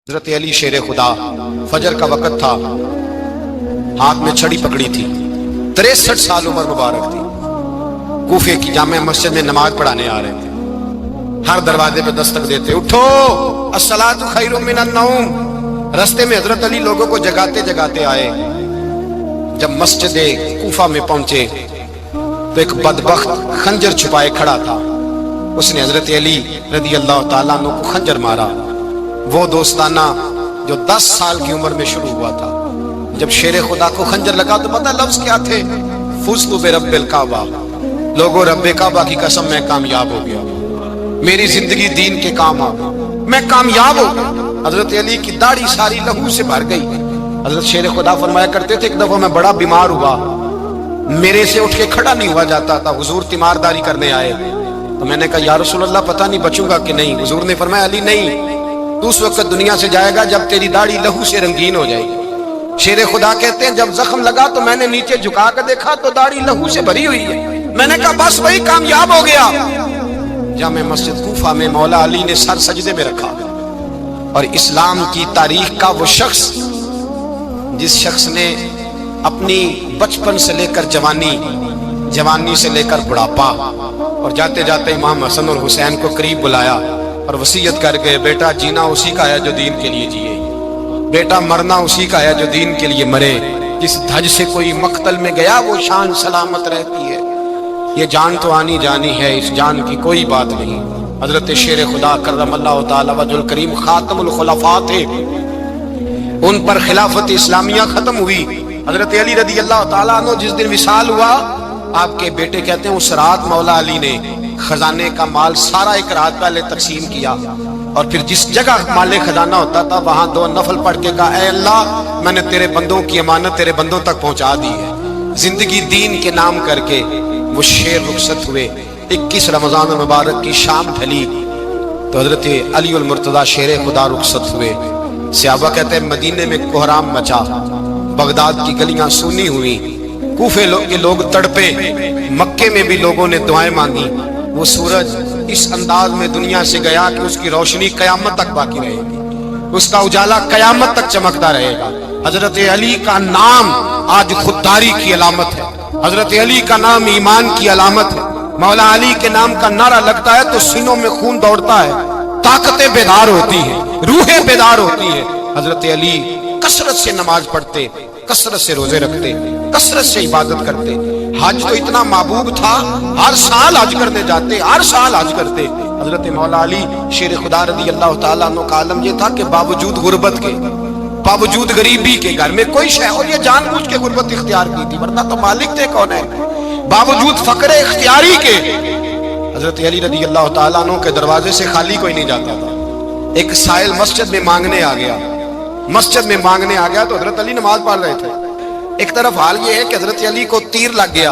حضرت علی شیر خدا، فجر کا وقت تھا، ہاتھ میں چھڑی پکڑی تھی، 63 سال عمر مبارک تھی، کوفے کی جامع مسجد میں نماز پڑھانے آ رہے تھے، ہر دروازے پہ دستک دیتے، اٹھو الصلاۃ خیر من النوم۔ رستے میں حضرت علی لوگوں کو جگاتے جگاتے آئے، جب مسجد کوفہ میں پہنچے تو ایک بدبخت خنجر چھپائے کھڑا تھا، اس نے حضرت علی رضی اللہ تعالیٰ عنہ کو خنجر مارا۔ وہ دوستانہ جو 10 سال کی عمر میں شروع ہوا تھا، جب شیر خدا کو خنجر لگا تو پتہ لفظ کیا تھے؟ فزت برب الکعبہ، لوگوں رب کعبہ کی قسم میں کامیاب ہو گیا، میری زندگی دین کے کام آ گئی، میں کامیاب ہو گیا۔ حضرت علی کی داڑھی ساری لہو سے بھر گئی۔ حضرت شیر خدا فرمایا کرتے تھے، ایک دفعہ میں بڑا بیمار ہوا، میرے سے اٹھ کے کھڑا نہیں ہوا جاتا تھا، حضور تیمارداری کرنے آئے تو میں نے کہا یا رسول اللہ پتہ نہیں بچوں گا کہ نہیں۔ حضور نے فرمایا علی نہیں، تو اس وقت دنیا سے جائے گا جب تیری داڑھی لہو سے رنگین ہو جائے گی۔ شیر خدا کہتے ہیں جب زخم لگا تو میں نے نیچے جھکا کر دیکھا تو داڑھی لہو سے بھری ہوئی ہے، میں نے کہا بس وہی کامیاب ہو گیا۔ جامع مسجد کوفہ میں مولا علی نے سر سجدے میں رکھا، اور اسلام کی تاریخ کا وہ شخص جس شخص نے اپنی بچپن سے لے کر جوانی سے لے کر بڑھاپا، اور جاتے جاتے امام حسن اور حسین کو قریب بلایا اور وصیت کر گئے، بیٹا جینا اسی کا ہے جو دین کے لیے جیے، بیٹا مرنا اسی کا ہے جو دین کے لیے مرے، جس دھج سے کوئی مقتل میں گیا وہ شان سلامت رہتی ہے، یہ جان تو آنی جانی ہے، اس جان کی کوئی بات نہیں۔ حضرت شیر خدا کرم اللہ تعالی وجہ الکریم خاتم الخلفاء تھے، ان پر خلافت اسلامیہ ختم ہوئی۔ حضرت علی رضی اللہ تعالیٰ عنہ جس دن وصال ہوا، آپ کے بیٹے کہتے ہیں اس رات مولا علی نے خزانے کا مال سارا ایک رات پہلے تقسیم کیا، اور پھر جس جگہ مال خزانہ ہوتا تھا وہاں 2 نفل پڑھ کے کہا اے اللہ میں نے تیرے بندوں کی امانت تیرے بندوں تک پہنچا دی ہے۔ زندگی دین کے نام کر کے وہ شیر رخصت ہوئے۔ 21 رمضان المبارک کی شام ڈھلی تو حضرت علی المرتضیٰ شیر خدا رخصت ہوئے۔ صحابہ کہتے ہیں مدینے میں کوہرام مچا، بغداد کی گلیاں سونی ہوئی، کوفے کے لوگ تڑپے، مکے میں بھی لوگوں نے دعائیں مانگی۔ وہ سورج اس انداز میں دنیا سے گیا کہ اس کی روشنی قیامت تک باقی رہے گی، اس کا اجالا قیامت تک چمکتا رہے گا۔ حضرت علی کا نام آج خودداری کی علامت ہے، حضرت علی کا نام ایمان کی علامت ہے۔ مولا علی کے نام کا نعرہ لگتا ہے تو سینوں میں خون دوڑتا ہے، طاقتیں بیدار ہوتی ہیں، روحیں بیدار ہوتی ہیں۔ حضرت علی کثرت سے نماز پڑھتے، کثرت سے روزے رکھتے، کثرت سے عبادت کرتے۔ حج تو اتنا محبوب تھا، ہر سال حج کرنے جاتے، ہر سال حج کرتے۔ حضرت مولا علی شیر خدا رضی اللہ تعالیٰ عنہ کا عالم یہ تھا کہ باوجود غربت کے، باوجود غریبی کے، گھر میں کوئی شے، اور یہ جان بوجھ کے غربت اختیار کی تھی ورنہ تو مالک تھے کون ہے، باوجود فقر اختیاری کے حضرت علی رضی اللہ تعالیٰ عنہ کے دروازے سے خالی کوئی نہیں جاتا تھا۔ ایک سائل مسجد میں مانگنے آ گیا تو حضرت علی نماز پڑھ رہے تھے۔ ایک طرف حال یہ ہے کہ حضرت علی کو تیر لگ گیا،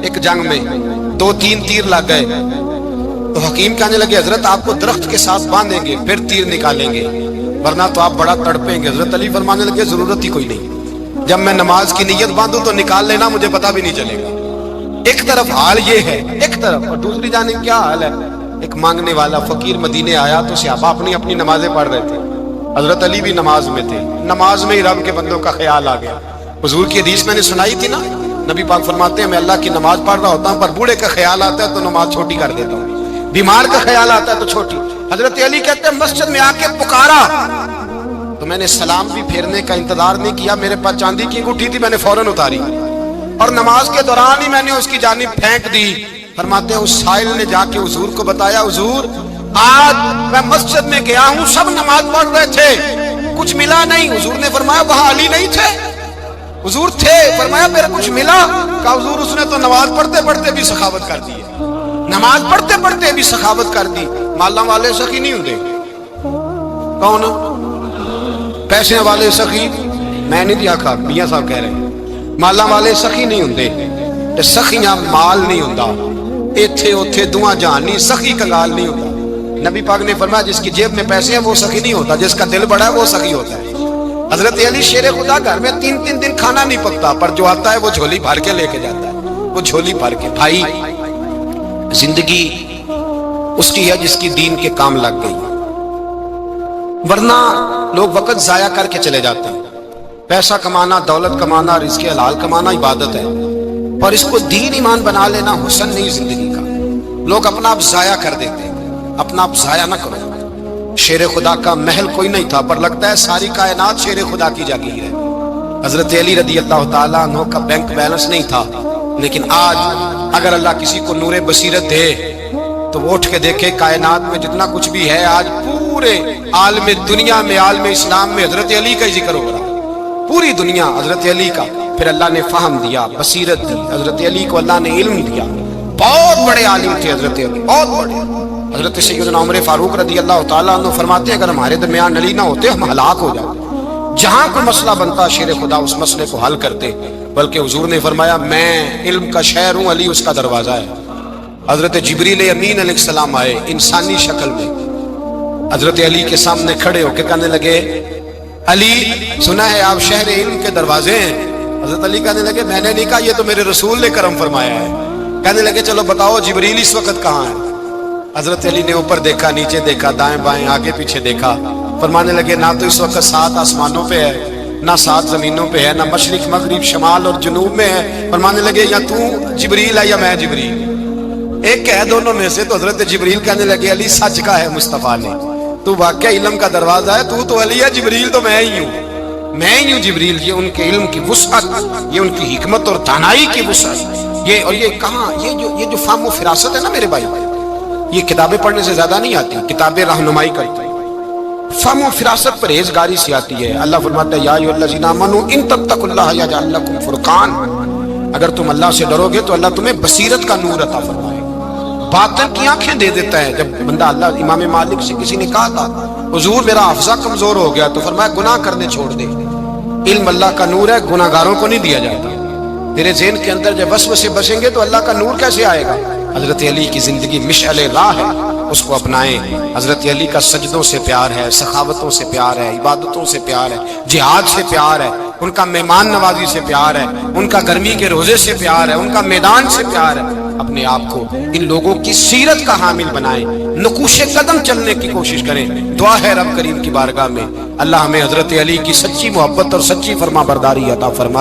ایک جنگ میں 2-3 تیر لگ گئے تو حکیم کہنے لگے حضرت آپ کو درخت کے ساتھ باندھیں گے پھر تیر نکالیں گے ورنہ تو آپ بڑا تڑپیں گے۔ حضرت علی فرمانے لگے ضرورت ہی کوئی نہیں، جب میں نماز کی نیت باندھوں تو نکال لینا، مجھے پتہ بھی نہیں چلے گا۔ ایک طرف حال یہ ہے، ایک طرف، اور دوسری جانب کیا حال ہے؟ ایک مانگنے والا فقیر مدینے آیا تو صحابہ اپنی اپنی نمازیں پڑھ رہے تھے، حضرت علی بھی نماز میں تھے، نماز میں ہی رب کے بندوں کا خیال آ گیا۔ حضور کی حدیث میں نے سنائی تھی نا، نبی پاک فرماتے ہیں میں اللہ کی نماز پڑھ رہا ہوتا ہوں پر بوڑھے کا خیال آتا ہے تو نماز چھوٹی کر دیتا ہوں، بیمار کا خیال آتا ہے تو چھوٹی۔ حضرت علی کہتے ہیں مسجد میں آ کے پکارا تو میں نے سلام بھی پھیرنے کا انتظار نہیں کیا، میرے پاس چاندی کی انگوٹھی تھی، میں نے فوراً اتاری اور نماز کے دوران ہی میں نے اس کی جانب پھینک دی۔ فرماتے ہیں اس سائل نے جا کے حضور کو بتایا حضور آج میں مسجد میں گیا ہوں، سب نماز پڑھ رہے تھے، کچھ ملا نہیں۔ حضور نے فرمایا وہاں علی نہیں تھے؟ حضور تھے۔ فرمایا میرے کچھ ملا؟ کہا حضور اس نے تو نماز پڑھتے پڑھتے بھی سخاوت کر دی ہے، نماز پڑھتے پڑھتے بھی سخاوت کر دی۔ مالا والے سخی نہیں ہوتے، کون پیسے والے سخی؟ میں نہیں دیا کھا، میاں صاحب کہہ رہے ہیں مالا والے سخی نہیں ہوتے، سخیاں مال نہیں ہوتا، ایتھے اوتھے دعا جہان نہیں، سخی کنگال نہیں ہوتا۔ نبی پاک نے فرمایا جس کی جیب میں پیسے ہیں وہ سخی نہیں ہوتا، جس کا دل بڑا ہے وہ سخی ہوتا ہے۔ حضرت علی شیر خدا گھر میں 3 دن کھانا نہیں پکتا پر جو آتا ہے وہ جھولی بھر کے لے کے جاتا ہے، وہ جھولی بھر کے۔ بھائی زندگی اس کی ہے جس کی دین کے کام لگ گئی، ورنہ لوگ وقت ضائع کر کے چلے جاتے ہیں. پیسہ کمانا، دولت کمانا، رزق حلال کمانا عبادت ہے، اور اس کو دین ایمان بنا لینا حسن نہیں زندگی کا. لوگ اپنا آپ ضائع کر دیتے ہیں. اپنا آپ ضائع نہ کرو. شیر خدا کا محل کوئی نہیں تھا، پر لگتا ہے ساری کائنات شیر خدا کی جاگیر ہے. حضرت علی رضی اللہ تعالیٰ عنہ کا بینک بیلنس نہیں تھا، لیکن آج اگر اللہ کسی کو نور بصیرت دے تو وہ اٹھ کے دیکھے کائنات میں جتنا کچھ بھی ہے، آج پورے عالم دنیا میں، عالم اسلام میں حضرت علی کا ہی ذکر ہو رہا. پوری دنیا حضرت علی کا. پھر اللہ نے فہم دیا، بصیرت دی. حضرت علی کو اللہ نے علم دیا. بہت بڑے عالم تھے حضرت علی، بہت بڑے. حضرت سیدنا عمر فاروق رضی اللہ تعالیٰ عنہ فرماتے ہیں اگر ہمارے درمیان علی نہ ہوتے ہم ہلاک ہو جاتے. جہاں کوئی مسئلہ بنتا شیر خدا اس مسئلے کو حل کرتے. بلکہ حضور نے فرمایا میں علم کا شہر ہوں، علی اس کا دروازہ ہے. حضرت جبریل امین علیہ السلام آئے انسانی شکل میں، حضرت علی کے سامنے کھڑے ہو کے کہنے لگے علی سنا ہے آپ شہر علم کے دروازے ہیں. حضرت علی کہنے لگے میں نے نہیں کہا، یہ تو میرے رسول نے کرم فرمایا ہے. کہنے لگے چلو بتاؤ جبریل اس وقت کہاں ہے. حضرت علی نے اوپر دیکھا، نیچے دیکھا، دائیں بائیں، آگے پیچھے دیکھا. فرمانے لگے نہ تو اس وقت 7 آسمانوں پہ ہے، نہ 7 زمینوں پہ ہے، نہ مشرق مغرب شمال اور جنوب میں ہے. فرمانے لگے یا تو جبریل ہے یا میں جبریل، ایک ہے دونوں میں سے. تو حضرت جبریل کہنے لگے علی سچ کا ہے مصطفیٰ نے، تو واقعہ علم کا دروازہ ہے. تو علی ہے، جبریل تو میں ہی ہوں، میں ہی ہوں جبریل. یہ ان کے علم کی وسعت، یہ ان کی حکمت اور دانائی کی وسعت. یہ اور یہ کہاں یہ جو فہم و فراست ہے نا میرے بھائی، یہ کتابیں پڑھنے سے زیادہ نہیں آتی، کتابیں رہنمائی کرتی. فہم و فراست پرہیزگاری سے آتی ہے. اللہ فرماتا ہے یا ایھا الذین آمنوا ان تتقوا اللہ یجعل لکم فرقان. اگر تم اللہ سے ڈرو گے تو اللہ تمہیں بصیرت کا نور عطا فرمائے، باطن کی آنکھیں دے دیتا ہے. جب بندہ اللہ امام مالک سے کسی نے کہا تھا حضور میرا حافظہ کمزور ہو گیا، تو فرمایا گناہ کرنے چھوڑ دے. علم اللہ کا نور ہے، گناہ گاروں کو نہیں دیا جاتا. تیرے ذہن کے اندر جب وسوسے بسیں گے تو اللہ کا نور کیسے آئے گا. حضرت علی کی زندگی مشعل راہ ہے، اس کو اپنائیں. حضرت علی کا سجدوں سے پیار ہے، سخاوتوں سے پیار ہے، عبادتوں سے پیار ہے، جہاد سے پیار ہے، ان کا مہمان نوازی سے پیار ہے، ان کا گرمی کے روزے سے پیار ہے، ان کا میدان سے پیار ہے. اپنے آپ کو ان لوگوں کی سیرت کا حامل بنائیں، نقوش قدم چلنے کی کوشش کریں. دعا ہے رب کریم کی بارگاہ میں اللہ ہمیں حضرت علی کی سچی محبت اور سچی فرما برداری عطا فرمائے.